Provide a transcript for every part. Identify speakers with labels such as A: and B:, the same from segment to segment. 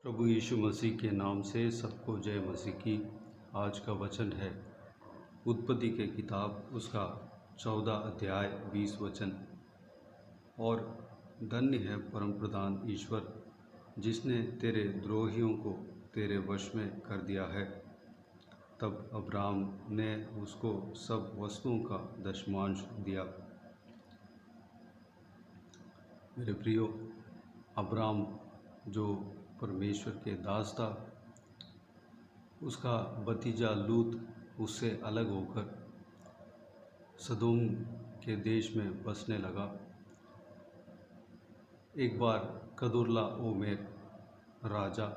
A: प्रभु यीशु मसीह के नाम से सबको जय मसीह की। आज का वचन है उत्पत्ति के किताब उसका 14 अध्याय 20 वचन। और धन्य है परम प्रधान ईश्वर जिसने तेरे द्रोहियों को तेरे वश में कर दिया है। तब अब्राम ने उसको सब वस्तुओं का दशमांश दिया। मेरे प्रियो, अब्राम जो परमेश्वर के दास था, उसका भतीजा लूत उससे अलग होकर सदोम के देश में बसने लगा। एक बार कदोर्लाओमेर राजा,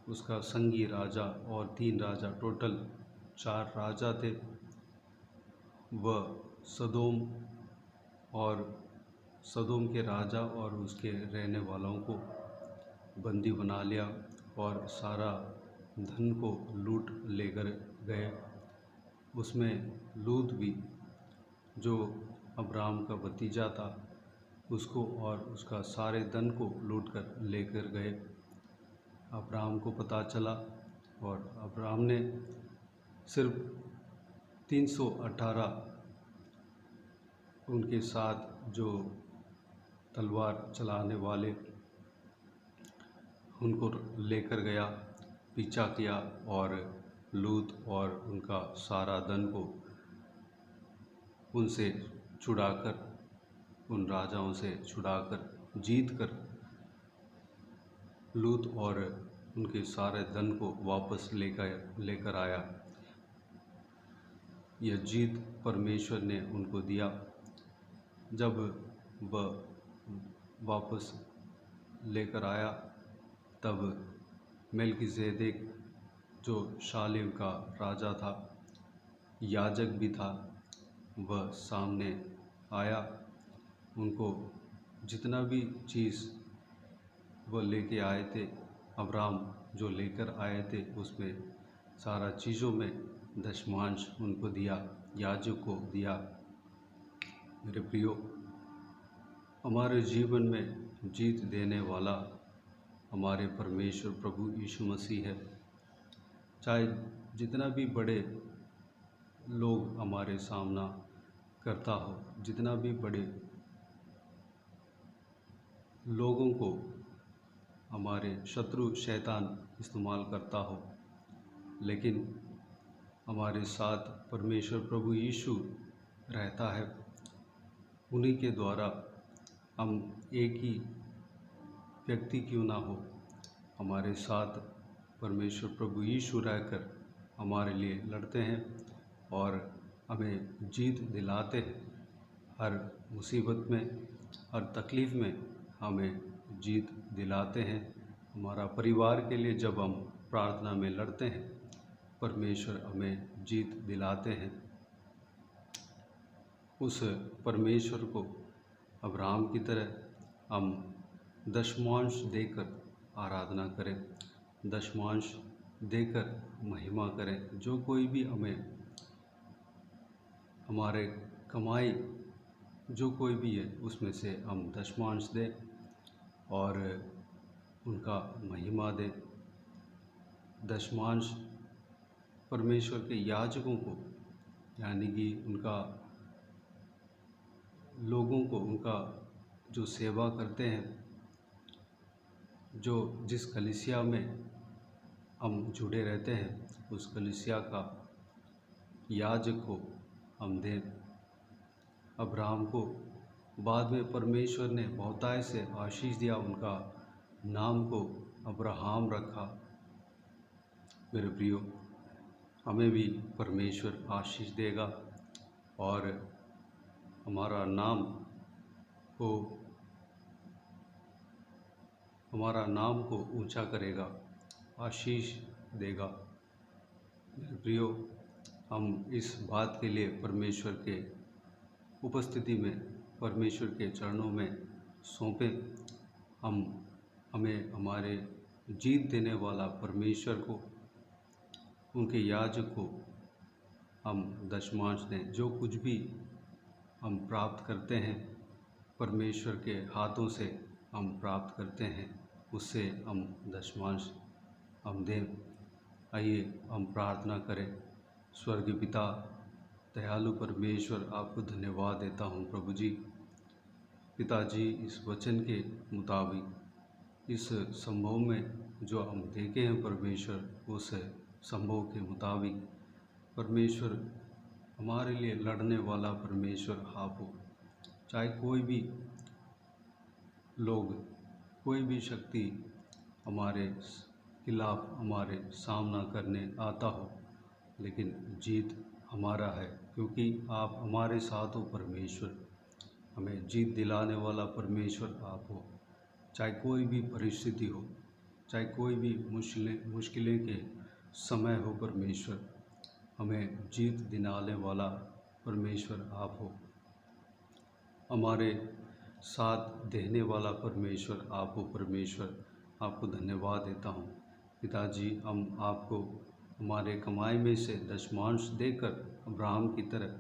A: उसका संगी राजा और 3 राजा, टोटल 4 राजा थे। वह सदोम के राजा और उसके रहने वालों को बंदी बना लिया और सारा धन को लूट लेकर गए। उसमें लूत भी, जो अब्राम का भतीजा था, उसको और उसका सारे धन को लूट कर लेकर गए। अब्राम को पता चला और अब्राम ने सिर्फ 318 उनके साथ जो तलवार चलाने वाले, उनको लेकर गया, पीछा किया और लूत और उनका सारा धन को उनसे छुड़ाकर, उन राजाओं से छुड़ाकर, जीत कर लूत और उनके सारे धन को वापस लेकर आया। यह जीत परमेश्वर ने उनको दिया। जब वह वापस लेकर आया, तब मेल्कीसेदेक जो शालेम का राजा था, याजक भी था, वह सामने आया। उनको जितना भी चीज़ वह लेके आए थे, अब्राम जो लेकर आए थे, उसमें सारा चीज़ों में दशमांश उनको दिया, याजक को दिया। मेरे प्रियो, हमारे जीवन में जीत देने वाला हमारे परमेश्वर प्रभु यीशु मसीह है। चाहे जितना भी बड़े लोग हमारे सामना करता हो, जितना भी बड़े लोगों को हमारे शत्रु शैतान इस्तेमाल करता हो, लेकिन हमारे साथ परमेश्वर प्रभु यीशु रहता है। उन्हीं के द्वारा हम एक ही व्यक्ति क्यों ना हो, हमारे साथ परमेश्वर प्रभु यीशु रहकर हमारे लिए लड़ते हैं और हमें जीत दिलाते हैं। हर मुसीबत में, हर तकलीफ़ में हमें जीत दिलाते हैं। हमारा परिवार के लिए जब हम प्रार्थना में लड़ते हैं, परमेश्वर हमें जीत दिलाते हैं। उस परमेश्वर को अब्राहम की तरह हम दशमांश देकर आराधना करें, दशमांश देकर महिमा करें। जो कोई भी हमें, हमारे कमाई जो कोई भी है, उसमें से हम दशमांश दें और उनका महिमा दें। दशमांश परमेश्वर के याजकों को, यानी कि उनका लोगों को, उनका जो सेवा करते हैं, जो जिस कलीसिया में हम जुड़े रहते हैं, उस कलीसिया का याजक को हम दें। अब्राहम को बाद में परमेश्वर ने बहुतायत से आशीष दिया, उनका नाम को अब्राहम रखा। मेरे प्रियो, हमें भी परमेश्वर आशीष देगा और हमारा नाम को ऊंचा करेगा, आशीष देगा। मेरे प्रियो, हम इस बात के लिए परमेश्वर के उपस्थिति में, परमेश्वर के चरणों में सौंपें। हमें हमारे जीत देने वाला परमेश्वर को, उनके याजक को हम दशमांश दें। जो कुछ भी हम प्राप्त करते हैं, परमेश्वर के हाथों से हम प्राप्त करते हैं। उससे हम दशमांश हम दें। आइए हम प्रार्थना करें। स्वर्गीय पिता, दयालु परमेश्वर, आपको धन्यवाद देता हूँ प्रभु जी। पिताजी, इस वचन के मुताबिक इस संभव में जो हम देखे हैं परमेश्वर, उस संभव के मुताबिक परमेश्वर हमारे लिए लड़ने वाला परमेश्वर आप हो। चाहे कोई भी लोग, कोई भी शक्ति हमारे खिलाफ हमारे सामना करने आता हो, लेकिन जीत हमारा है, क्योंकि आप हमारे साथ हो परमेश्वर। हमें जीत दिलाने वाला परमेश्वर आप हो। चाहे कोई भी परिस्थिति हो, चाहे कोई भी मुश्किलें के समय हो परमेश्वर, हमें जीत दिलाने वाला परमेश्वर आप हो। हमारे साथ देने वाला परमेश्वर आप हो परमेश्वर। आपको धन्यवाद देता हूँ पिताजी। हम आपको हमारे कमाई में से दशमांश देकर, अब्राहम की तरह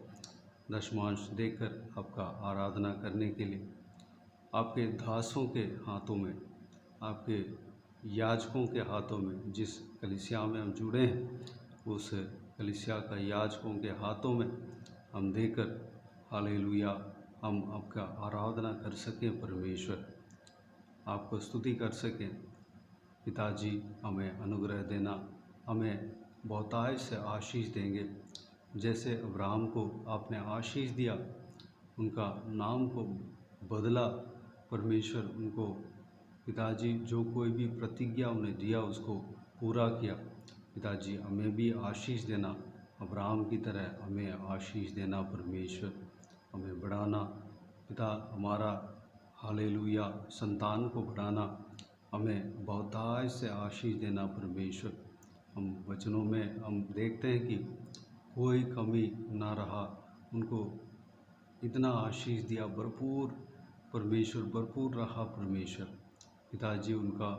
A: दशमांश देकर आपका आराधना करने के लिए आपके दासों के हाथों में, आपके याजकों के हाथों में, जिस कलीसिया में हम जुड़े हैं उस कलीसिया का याजकों के हाथों में हम देकर हालेलुया हम आपका आराधना कर सकें परमेश्वर, आपको स्तुति कर सकें। पिताजी, हमें अनुग्रह देना, हमें बहुतायत से आशीष देंगे। जैसे अब्राहम को आपने आशीष दिया, उनका नाम को बदला परमेश्वर, उनको पिताजी जो कोई भी प्रतिज्ञा उन्हें दिया उसको पूरा किया। पिताजी, हमें भी आशीष देना, अब्राहम की तरह हमें आशीष देना परमेश्वर, हमें बढ़ाना पिता, हमारा हालेलुया संतान को बढ़ाना, हमें बहुतायत से आशीष देना परमेश्वर। हम वचनों में हम देखते हैं कि कोई कमी ना रहा, उनको इतना आशीष दिया, भरपूर परमेश्वर, भरपूर रहा परमेश्वर। पिताजी, उनका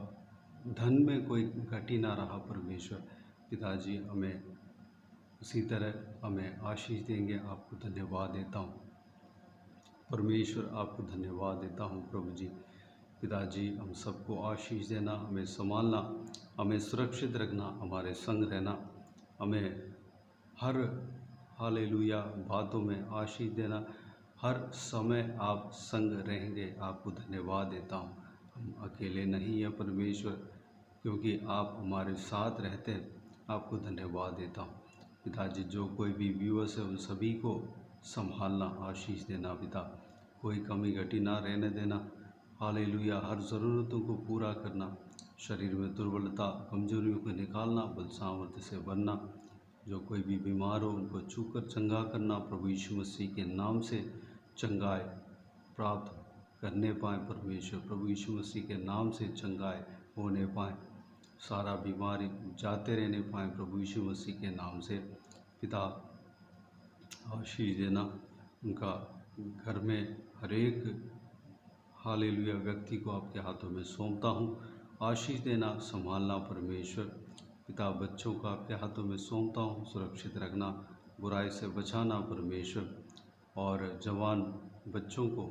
A: धन में कोई घटी ना रहा परमेश्वर। पिताजी, हमें उसी तरह हमें आशीष देंगे। आपको धन्यवाद देता हूँ परमेश्वर, आपको धन्यवाद देता हूँ प्रभु जी। पिताजी, हम सबको आशीष देना, हमें संभालना, हमें सुरक्षित रखना, हमारे संग रहना, हमें हर हालेलुया बातों में आशीष देना, हर समय आप संग रहेंगे। आपको धन्यवाद देता हूँ। हम अकेले नहीं हैं परमेश्वर, क्योंकि आप हमारे साथ रहते हैं। आपको धन्यवाद देता हूँ पिताजी। जो कोई भी व्यूअर्स है उन सभी को संभालना, आशीष देना पिता, कोई कमी घटी ना रहने देना। हालेलुया, हर ज़रूरतों को पूरा करना, शरीर में दुर्बलता कमजोरियों को निकालना, बल सामर्थ्य से भरना। जो कोई भी बीमार हो उनको छूकर चंगा करना, प्रभु यीशु मसीह के नाम से चंगाई प्राप्त करने पाएँ परमेश्वर, प्रभु यीशु मसीह के नाम से चंगाई होने पाएँ, सारा बीमारी जाते रहने पाएँ प्रभु यीशु मसीह के नाम से। पिता, आशीष देना, उनका घर में हर एक हालेलुया व्यक्ति को आपके हाथों में सौंपता हूँ। आशीष देना, संभालना परमेश्वर। पिता, बच्चों को आपके हाथों में सौंपता हूँ, सुरक्षित रखना, बुराई से बचाना परमेश्वर। और जवान बच्चों को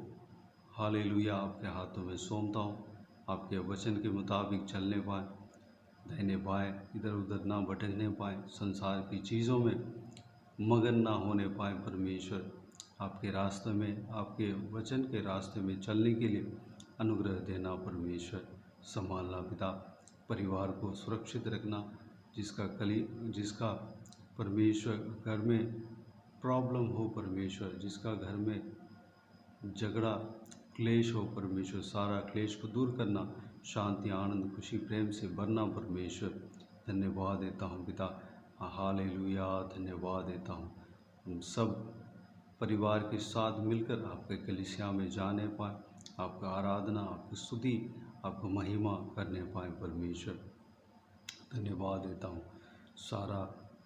A: हालेलुया आपके हाथों में सौंपता हूँ, आपके वचन के मुताबिक चलने पाएँ, दाहिने बाएँ इधर उधर ना भटकने पाएँ, संसार की चीज़ों में मगन ना होने पाएँ परमेश्वर। आपके रास्ते में, आपके वचन के रास्ते में चलने के लिए अनुग्रह देना परमेश्वर। संभालना पिता, परिवार को सुरक्षित रखना, जिसका परमेश्वर घर में प्रॉब्लम हो परमेश्वर, जिसका घर में झगड़ा क्लेश हो परमेश्वर, सारा क्लेश को दूर करना, शांति आनंद खुशी प्रेम से भरना परमेश्वर। धन्यवाद देता हूँ पिता, हालेलुया, धन्यवाद देता हूँ। हम सब परिवार के साथ मिलकर आपके कलीसिया में जाने पाएँ, आपका आराधना, आपकी स्तुति, आपको महिमा करने पाएँ परमेश्वर। धन्यवाद देता हूँ, सारा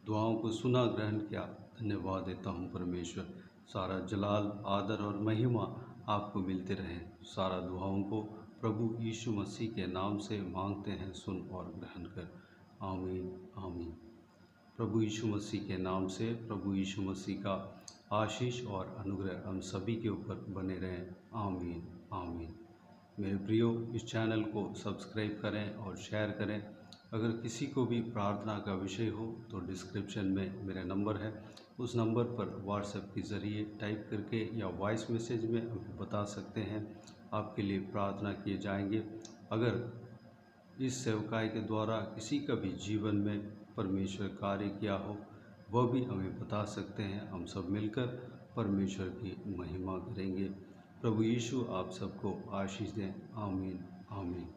A: दुआओं को सुना, ग्रहण किया, धन्यवाद देता हूँ परमेश्वर। सारा जलाल, आदर और महिमा आपको मिलते रहें। सारा दुआओं को प्रभु यीशु मसीह के नाम से मांगते हैं, सुन और ग्रहण कर। आमीन, आमीन। प्रभु यीशु मसीह के नाम से प्रभु यीशु मसीह का आशीष और अनुग्रह हम सभी के ऊपर बने रहें। आमीन, आमीन। मेरे प्रियो, इस चैनल को सब्सक्राइब करें और शेयर करें। अगर किसी को भी प्रार्थना का विषय हो तो डिस्क्रिप्शन में मेरा नंबर है, उस नंबर पर व्हाट्सएप के ज़रिए टाइप करके या वॉइस मैसेज में हमें बता सकते हैं, आपके लिए प्रार्थना किए जाएंगे। अगर इस सेवकाई के द्वारा किसी का भी जीवन में परमेश्वर कार्य किया हो, वह भी हमें बता सकते हैं। हम सब मिलकर परमेश्वर की महिमा करेंगे। प्रभु यीशु आप सबको आशीष दें। आमीन आमीन।